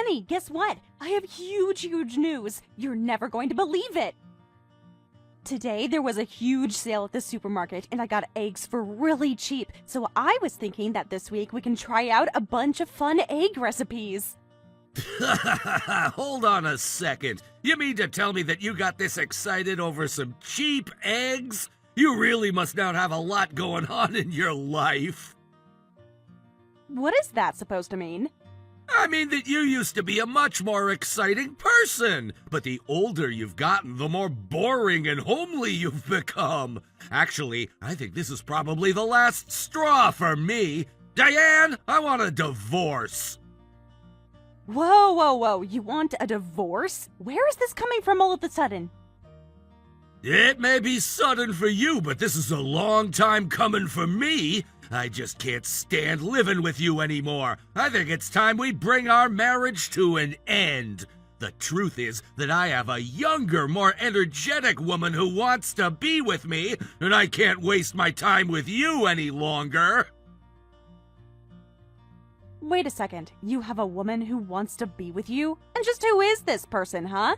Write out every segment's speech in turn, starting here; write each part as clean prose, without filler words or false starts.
Honey, guess what? I have huge news. You're never going to believe it. Today, there was a huge sale at the supermarket, and I got eggs for really cheap. So I was thinking that this week we can try out a bunch of fun egg recipes. Hold on a second. You mean to tell me that you got this excited over some cheap eggs? You really must not have a lot going on in your life. What is that supposed to mean? I mean that you used to be a much more exciting person, but the older you've gotten, the more boring and homely you've become. Actually, I think this is probably the last straw for me. Diane, I want a divorce. Whoa, you want a divorce? Where is this coming from all of a sudden? It may be sudden for you, but this is a long time coming for me. I just can't stand living with you anymore. I think it's time we bring our marriage to an end. The truth is that I have a younger, more energetic woman who wants to be with me, and I can't waste my time with you any longer. Wait a second, you have a woman who wants to be with you? And just who is this person, huh?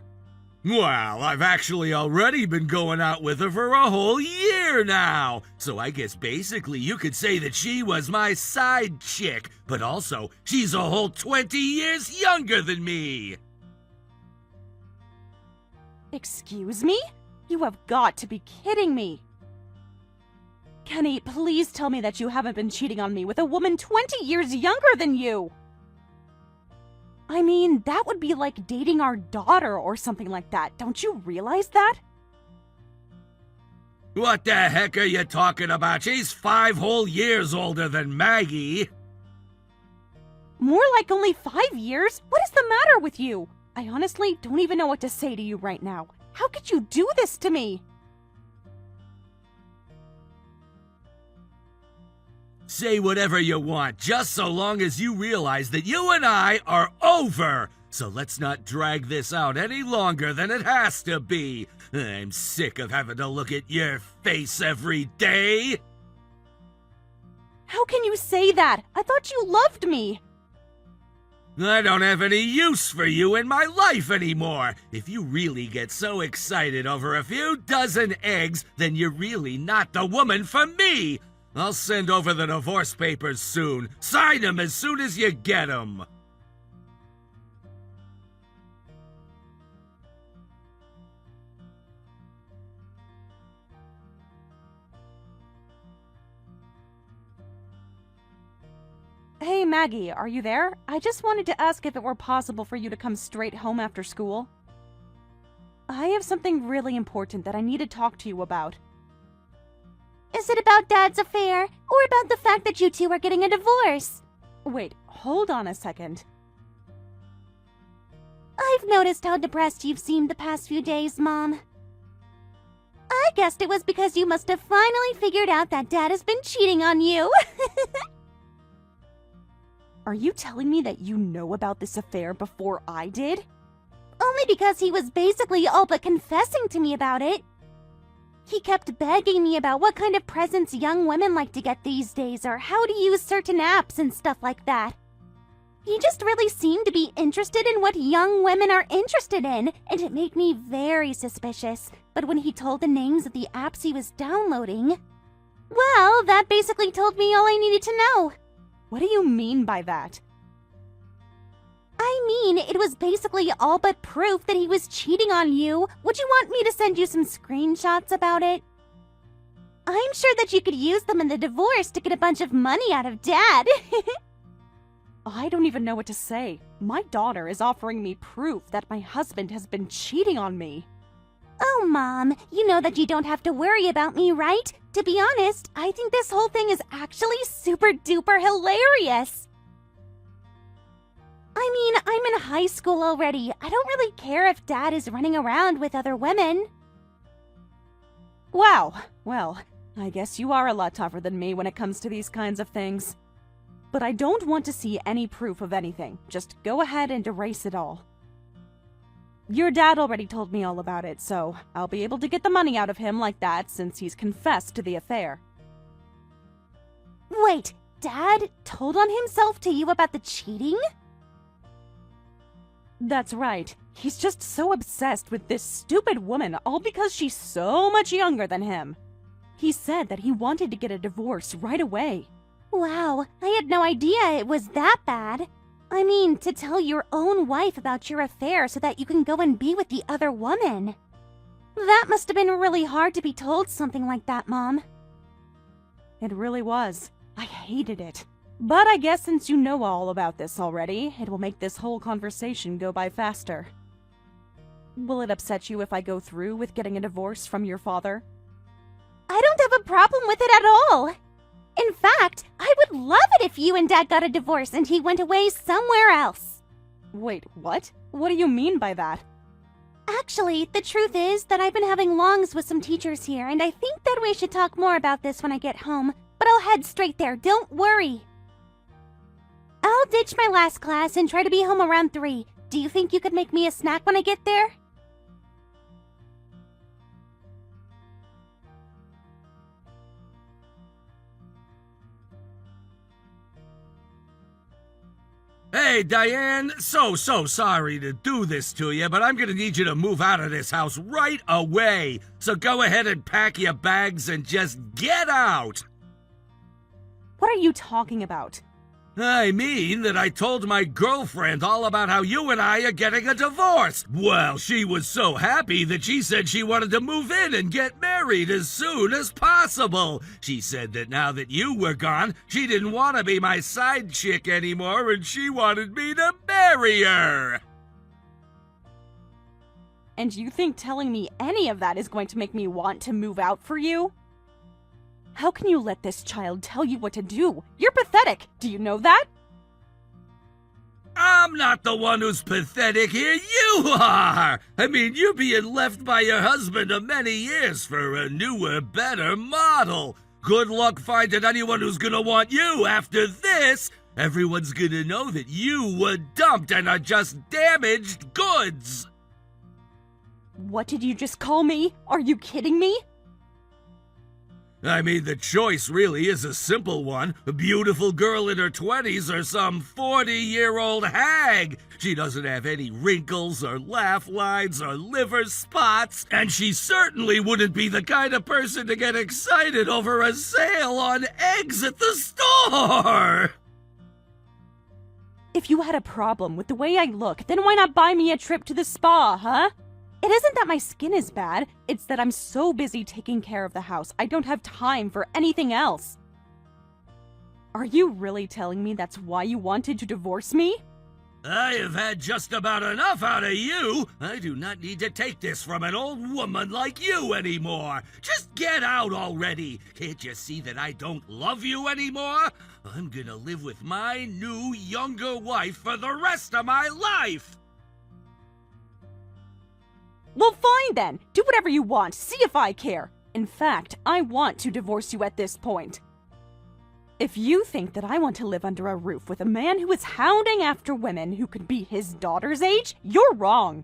Well, I've actually already been going out with her for a whole year now. So I guess basically you could say that she was my side chick, but also she's a whole 20 years younger than me. Excuse me? You have got to be kidding me. Kenny, please tell me that you haven't been cheating on me with a woman 20 years younger than you. I mean, that would be like dating our daughter or something like that. Don't you realize that? What the heck are you talking about? She's 5 whole years older than Maggie. More like only 5 years? What is the matter with you? I honestly don't even know what to say to you right now. How could you do this to me? Say whatever you want, just so long as you realize that you and I are over. So let's not drag this out any longer than it has to be. I'm sick of having to look at your face every day. How can you say that? I thought you loved me. I don't have any use for you in my life anymore. If you really get so excited over a few dozen eggs, then you're really not the woman for me. I'll send over the divorce papers soon. Sign them as soon as you get them. Hey Maggie, are you there? I just wanted to ask if it were possible for you to come straight home after school. I have something really important that I need to talk to you about. Is it about Dad's affair, or about the fact that you two are getting a divorce? Wait, hold on a second. I've noticed how depressed you've seemed the past few days, Mom. I guessed it was because you must have finally figured out that Dad has been cheating on you. Are you telling me that you know about this affair before I did? Only because he was basically all but confessing to me about it. He kept begging me about what kind of presents young women like to get these days or how to use certain apps and stuff like that. He just really seemed to be interested in what young women are interested in, and it made me very suspicious. But when he told the names of the apps he was downloading, well, that basically told me all I needed to know. What do you mean by that? I mean, it was basically all but proof that he was cheating on you. Would you want me to send you some screenshots about it? I'm sure that you could use them in the divorce to get a bunch of money out of Dad. I don't even know what to say. My daughter is offering me proof that my husband has been cheating on me. Oh, Mom, you know that you don't have to worry about me, right? To be honest, I think this whole thing is actually super duper hilarious. I mean, I'm in high school already. I don't really care if Dad is running around with other women. Wow, well, I guess you are a lot tougher than me when it comes to these kinds of things. But I don't want to see any proof of anything. Just go ahead and erase it all. Your dad already told me all about it, so I'll be able to get the money out of him like that since he's confessed to the affair. Wait, Dad told on himself to you about the cheating? That's right. He's just so obsessed with this stupid woman, all because she's so much younger than him. He said that he wanted to get a divorce right away. Wow, I had no idea it was that bad. I mean, to tell your own wife about your affair so that you can go and be with the other woman. That must have been really hard to be told something like that, Mom. It really was. I hated it. But I guess since you know all about this already, it will make this whole conversation go by faster. Will it upset you if I go through with getting a divorce from your father? I don't have a problem with it at all. In fact, I would love it if you and Dad got a divorce and he went away somewhere else. Wait, what? What do you mean by that? Actually, the truth is that I've been having longs with some teachers here, and I think that we should talk more about this when I get home, but I'll head straight there, don't worry. I'll ditch my last class and try to be home around 3. Do you think you could make me a snack when I get there? Hey, Diane, so sorry to do this to you, but I'm gonna need you to move out of this house right away. So go ahead and pack your bags and just get out. What are you talking about? I mean that I told my girlfriend all about how you and I are getting a divorce. Well, she was so happy that she said she wanted to move in and get married as soon as possible. She said that now that you were gone, she didn't want to be my side chick anymore and she wanted me to marry her. And you think telling me any of that is going to make me want to move out for you? How can you let this child tell you what to do? You're pathetic! Do you know that? I'm not the one who's pathetic here, you are! I mean, you're being left by your husband of many years for a newer, better model. Good luck finding anyone who's gonna want you after this. Everyone's gonna know that you were dumped and are just damaged goods. What did you just call me? Are you kidding me? I mean, the choice really is a simple one. A beautiful girl in her 20s or some 40-year-old hag. She doesn't have any wrinkles or laugh lines or liver spots, and she certainly wouldn't be the kind of person to get excited over a sale on eggs at the store. If you had a problem with the way I look, then why not buy me a trip to the spa, huh? It isn't that my skin is bad, it's that I'm so busy taking care of the house, I don't have time for anything else. Are you really telling me that's why you wanted to divorce me? I have had just about enough out of you. I do not need to take this from an old woman like you anymore. Just get out already. Can't you see that I don't love you anymore? I'm gonna live with my new, younger wife for the rest of my life. Well, fine then. Do whatever you want. See if I care. In fact, I want to divorce you at this point. If you think that I want to live under a roof with a man who is hounding after women who could be his daughter's age, you're wrong.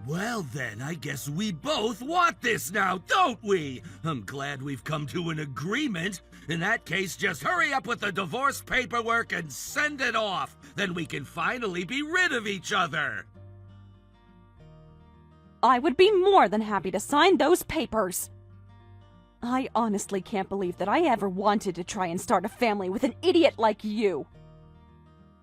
Well then, I guess we both want this now, don't we? I'm glad we've come to an agreement. In that case, just hurry up with the divorce paperwork and send it off. Then we can finally be rid of each other. I would be more than happy to sign those papers. I honestly can't believe that I ever wanted to try and start a family with an idiot like you.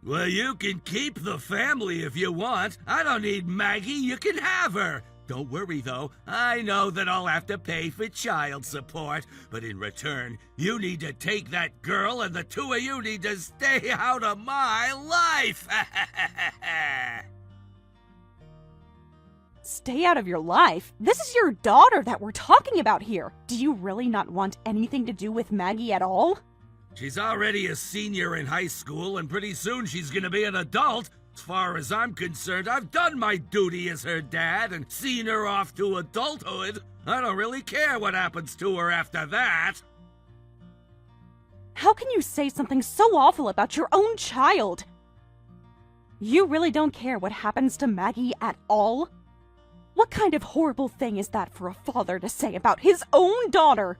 Well, you can keep the family if you want. I don't need Maggie, you can have her. Don't worry, though. I know that I'll have to pay for child support, but in return, you need to take that girl and the two of you need to stay out of my life. Stay out of your life? This is your daughter that we're talking about here. Do you really not want anything to do with Maggie at all? She's already a senior in high school, and pretty soon she's gonna be an adult. As far as I'm concerned, I've done my duty as her dad and seen her off to adulthood. I don't really care what happens to her after that. How can you say something so awful about your own child? You really don't care what happens to Maggie at all? What kind of horrible thing is that for a father to say about his own daughter?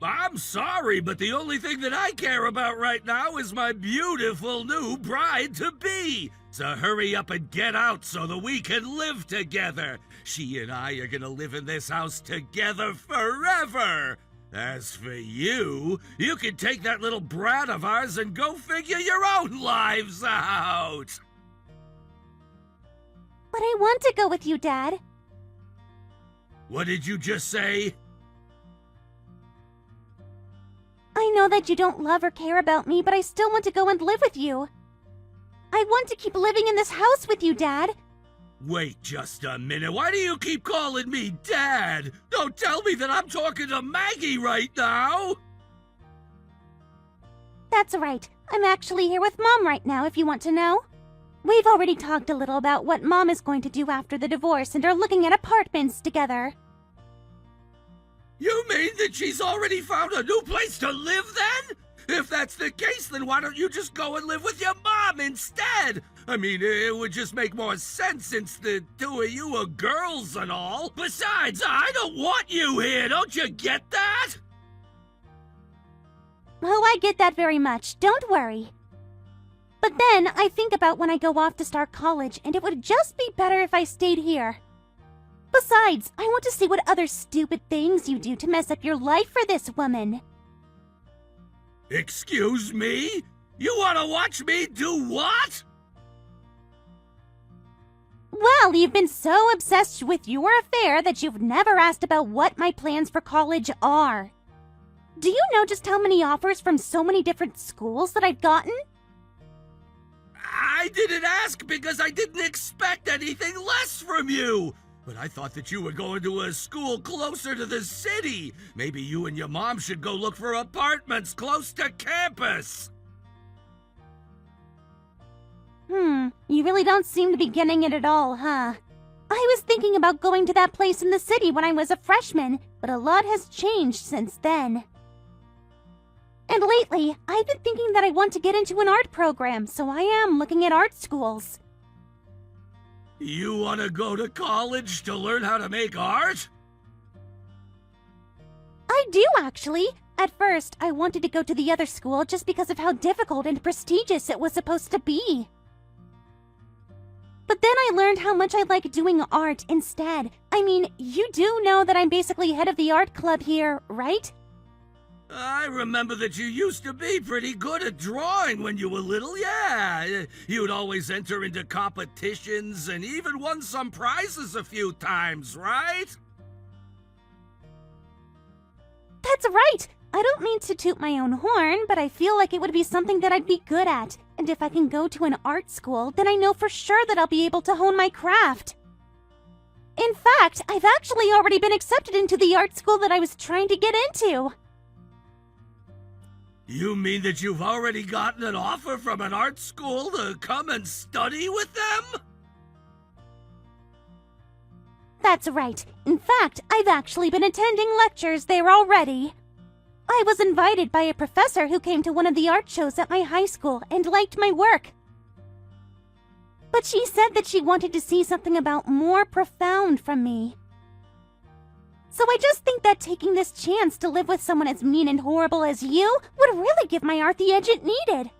I'm sorry, but the only thing that I care about right now is my beautiful new bride-to-be. So hurry up and get out so that we can live together. She and I are gonna live in this house together forever. As for you, you can take that little brat of ours and go figure your own lives out. But I want to go with you, Dad. What did you just say? I know that you don't love or care about me, but I still want to go and live with you. I want to keep living in this house with you, Dad. Wait just a minute. Why do you keep calling me Dad? Don't tell me that I'm talking to Maggie right now. That's right. I'm actually here with Mom right now, if you want to know. We've already talked a little about what Mom is going to do after the divorce and are looking at apartments together. You mean that she's already found a new place to live then? If that's the case, then why don't you just go and live with your mom instead? I mean, it would just make more sense since the two of you are girls and all. Besides, I don't want you here, don't you get that? Oh, I get that very much. Don't worry. But then I think about when I go off to start college, and it would just be better if I stayed here. Besides, I want to see what other stupid things you do to mess up your life for this woman. Excuse me? You want to watch me do what? Well, you've been so obsessed with your affair that you've never asked about what my plans for college are. Do you know just how many offers from so many different schools that I've gotten? I didn't ask because I didn't expect anything less from you. But I thought that you were going to a school closer to the city. Maybe you and your mom should go look for apartments close to campus. You really don't seem to be getting it at all, huh? I was thinking about going to that place in the city when I was a freshman, but a lot has changed since then. And lately, I've been thinking that I want to get into an art program, so I am looking at art schools. You want to go to college to learn how to make art? I do, actually. At first, I wanted to go to the other school just because of how difficult and prestigious it was supposed to be. But then I learned how much I like doing art instead. I mean, you do know that I'm basically head of the art club here, right? I remember that you used to be pretty good at drawing when you were little, yeah. You'd always enter into competitions and even won some prizes a few times, right? That's right! I don't mean to toot my own horn, but I feel like it would be something that I'd be good at. And if I can go to an art school, then I know for sure that I'll be able to hone my craft. In fact, I've actually already been accepted into the art school that I was trying to get into. You mean that you've already gotten an offer from an art school to come and study with them? That's right. In fact, I've actually been attending lectures there already. I was invited by a professor who came to one of the art shows at my high school and liked my work. But she said that she wanted to see something about more profound from me. So I just think that taking this chance to live with someone as mean and horrible as you would really give my art the edge it needed.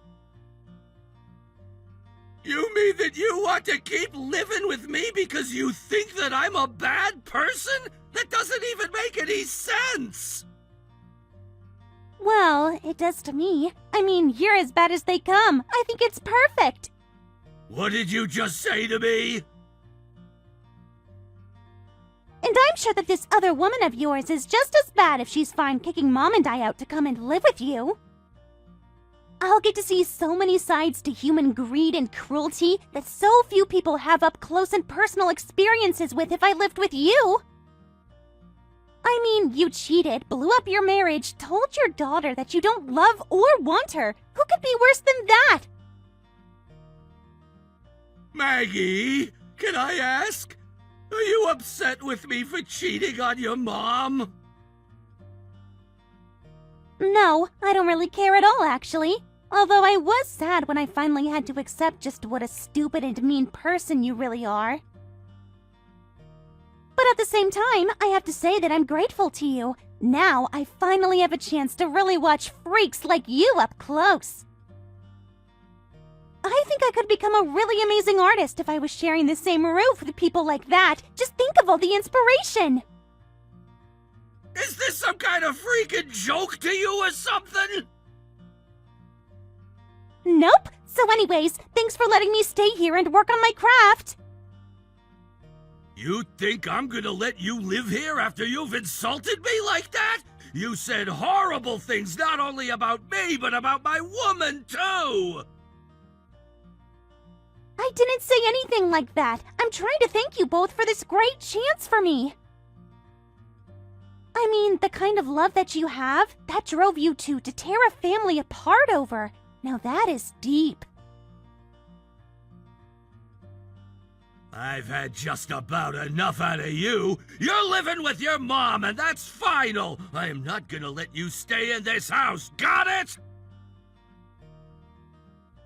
You mean that you want to keep living with me because you think that I'm a bad person? That doesn't even make any sense! Well, it does to me. I mean, you're as bad as they come. I think it's perfect. What did you just say to me? And I'm sure that this other woman of yours is just as bad if she's fine kicking Mom and I out to come and live with you. I'll get to see so many sides to human greed and cruelty that so few people have up close and personal experiences with if I lived with you. I mean, you cheated, blew up your marriage, told your daughter that you don't love or want her. Who could be worse than that? Maggie, can I ask? Are you upset with me for cheating on your mom? No, I don't really care at all, actually. Although I was sad when I finally had to accept just what a stupid and mean person you really are. But at the same time, I have to say that I'm grateful to you. Now I finally have a chance to really watch freaks like you up close. I think I could become a really amazing artist if I was sharing the same roof with people like that. Just think of all the inspiration. Is this some kind of freaking joke to you or something? Nope. So anyways, thanks for letting me stay here and work on my craft. You think I'm gonna let you live here after you've insulted me like that? You said horrible things not only about me, but about my woman, too! I didn't say anything like that. I'm trying to thank you both for this great chance for me. I mean, the kind of love that you have, that drove you two to tear a family apart over. Now that is deep. I've had just about enough out of you. You're living with your mom, and that's final. I am not gonna let you stay in this house. Got it?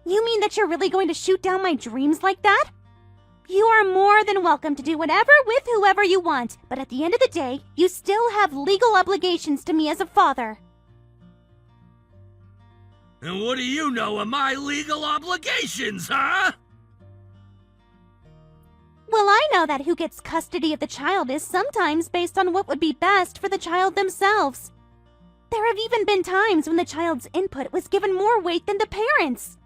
You mean that you're really going to shoot down my dreams like that? You are more than welcome to do whatever with whoever you want, but at the end of the day, you still have legal obligations to me as a father. And what do you know of my legal obligations, huh? Well, I know that who gets custody of the child is sometimes based on what would be best for the child themselves. There have even been times when the child's input was given more weight than the parents'.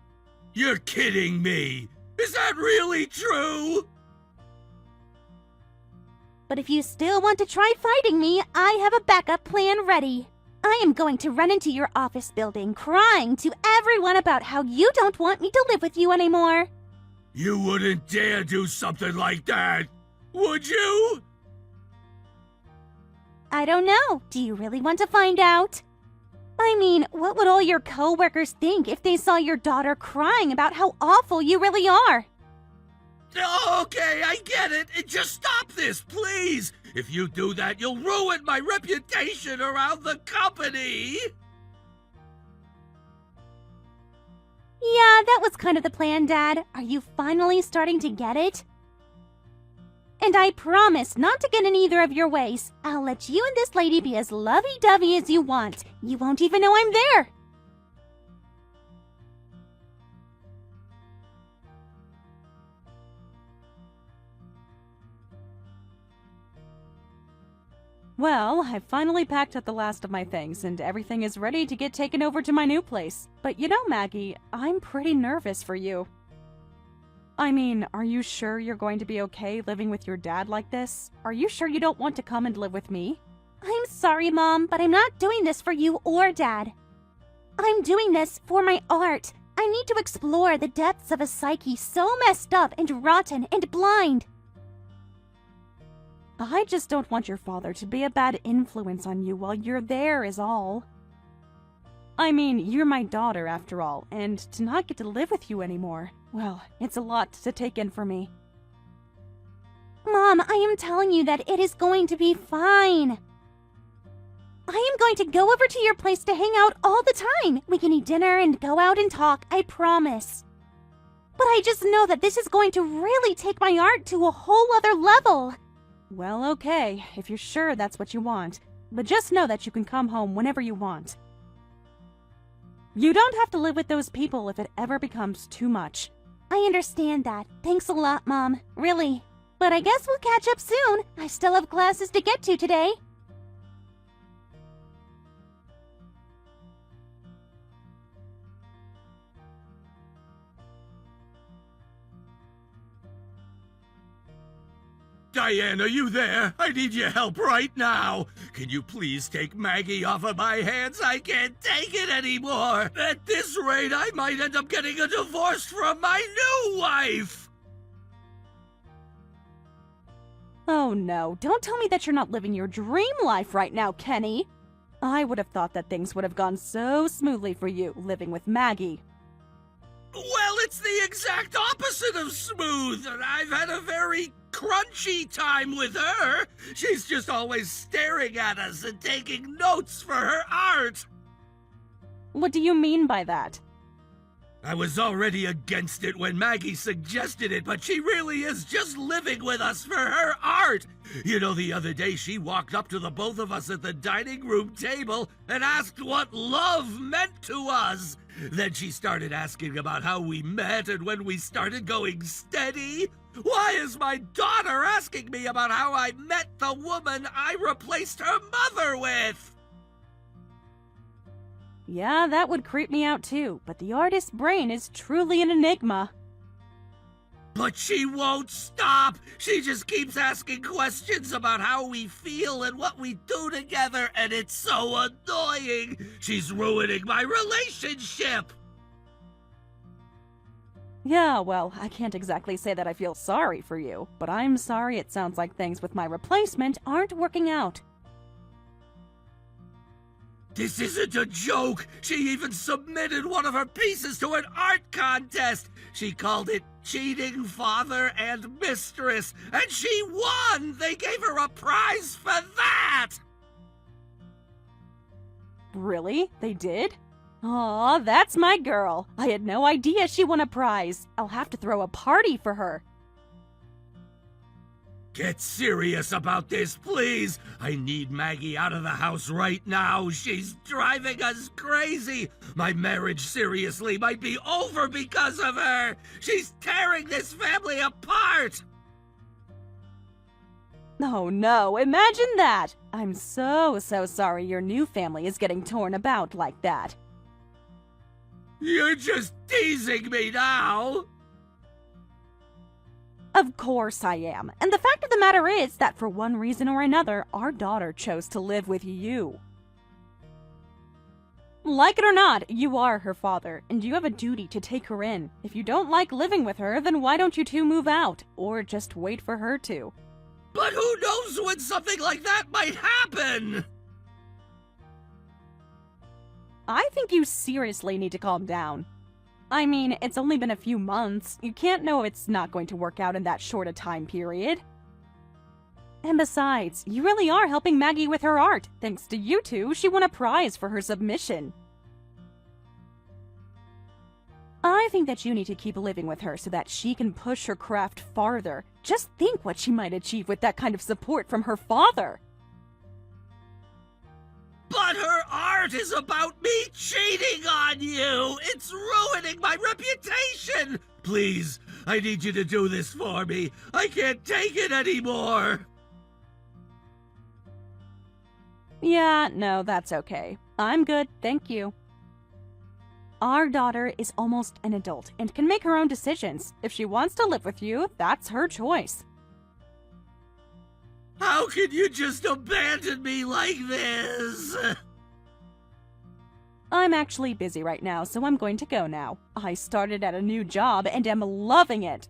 You're kidding me! Is that really true? But if you still want to try fighting me, I have a backup plan ready. I am going to run into your office building crying to everyone about how you don't want me to live with you anymore. You wouldn't dare do something like that, would you? I don't know. Do you really want to find out? I mean, what would all your co-workers think if they saw your daughter crying about how awful you really are? Okay, I get it. Just stop this, please. If you do that, you'll ruin my reputation around the company. Yeah, that was kind of the plan, Dad. Are you finally starting to get it? And I promise not to get in either of your ways. I'll let you and this lady be as lovey-dovey as you want. You won't even know I'm there. Well, I've finally packed up the last of my things, and everything is ready to get taken over to my new place. But you know, Maggie, I'm pretty nervous for you. I mean, are you sure you're going to be okay living with your dad like this? Are you sure you don't want to come and live with me? I'm sorry, Mom, but I'm not doing this for you or Dad. I'm doing this for my art. I need to explore the depths of a psyche so messed up and rotten and blind. I just don't want your father to be a bad influence on you while you're there is all. I mean, you're my daughter after all, and to not get to live with you anymore, well, it's a lot to take in for me. Mom, I am telling you that it is going to be fine. I am going to go over to your place to hang out all the time. We can eat dinner and go out and talk, I promise. But I just know that this is going to really take my art to a whole other level. Well, okay, if you're sure that's what you want. But just know that you can come home whenever you want. You don't have to live with those people if it ever becomes too much. I understand that. Thanks a lot, Mom. Really. But I guess we'll catch up soon. I still have classes to get to today. Diane, are you there? I need your help right now. Can you please take Maggie off of my hands? I can't take it anymore. At this rate, I might end up getting a divorce from my new wife. Oh no, don't tell me that you're not living your dream life right now, Kenny. I would have thought that things would have gone so smoothly for you living with Maggie. Well, it's the exact opposite of smooth. I've had a very crunchy time with her. She's just always staring at us and taking notes for her art. What do you mean by that? I was already against it when Maggie suggested it, but she really is just living with us for her art. You know, the other day she walked up to the both of us at the dining room table and asked what love meant to us. Then she started asking about how we met and when we started going steady. Why is my daughter asking me about how I met the woman I replaced her mother with? Yeah, that would creep me out too, but the artist's brain is truly an enigma. But she won't stop. She just keeps asking questions about how we feel and what we do together, and it's so annoying. She's ruining my relationship. Yeah, well, I can't exactly say that I feel sorry for you, but I'm sorry it sounds like things with my replacement aren't working out. This isn't a joke. She even submitted one of her pieces to an art contest. She called it Cheating Father and Mistress, and she won! They gave her a prize for that! Really? They did? Aw, that's my girl. I had no idea she won a prize. I'll have to throw a party for her. Get serious about this, please. I need Maggie out of the house right now. She's driving us crazy. My marriage seriously might be over because of her. She's tearing this family apart. Oh no, imagine that! I'm so sorry your new family is getting torn about like that. You're just teasing me now. Of course I am. And the fact of the matter is that for one reason or another, our daughter chose to live with you. Like it or not, you are her father, and you have a duty to take her in. If you don't like living with her, then why don't you two move out? Or just wait for her to. But who knows when something like that might happen? I think you seriously need to calm down. I mean, it's only been a few months. You can't know it's not going to work out in that short a time period. And besides, you really are helping Maggie with her art. Thanks to you two, she won a prize for her submission. I think that you need to keep living with her so that she can push her craft farther. Just think what she might achieve with that kind of support from her father. But her art is about me cheating on you! It's ruining my reputation! Please, I need you to do this for me. I can't take it anymore! Yeah, no, that's okay. I'm good, thank you. Our daughter is almost an adult and can make her own decisions. If she wants to live with you, that's her choice. How can you just abandon me like this? I'm actually busy right now, so I'm going to go now. I started at a new job and am loving it.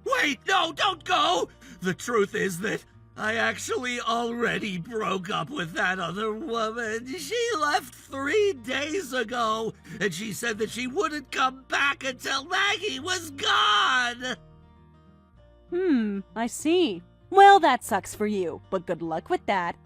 Wait, no, don't go! The truth is that I actually already broke up with that other woman. She left 3 days ago, and she said that she wouldn't come back until Maggie was gone! I see. Well, that sucks for you, but good luck with that.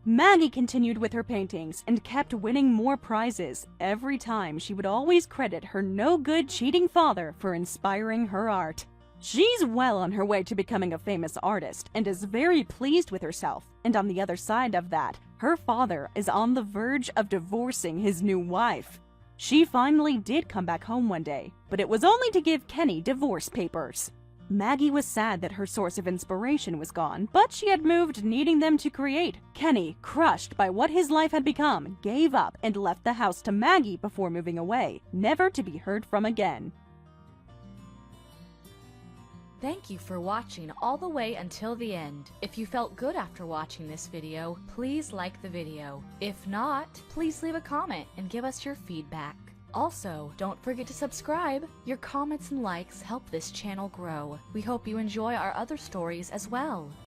Maggie continued with her paintings and kept winning more prizes. Every time, she would always credit her no-good cheating father for inspiring her art. She's well on her way to becoming a famous artist and is very pleased with herself. And on the other side of that, her father is on the verge of divorcing his new wife. She finally did come back home one day, but it was only to give Kenny divorce papers. Maggie was sad that her source of inspiration was gone, but she had moved needing them to create. Kenny, crushed by what his life had become, gave up and left the house to Maggie before moving away, never to be heard from again. Thank you for watching all the way until the end. If you felt good after watching this video, please like the video. If not, please leave a comment and give us your feedback. Also, don't forget to subscribe. Your comments and likes help this channel grow. We hope you enjoy our other stories as well.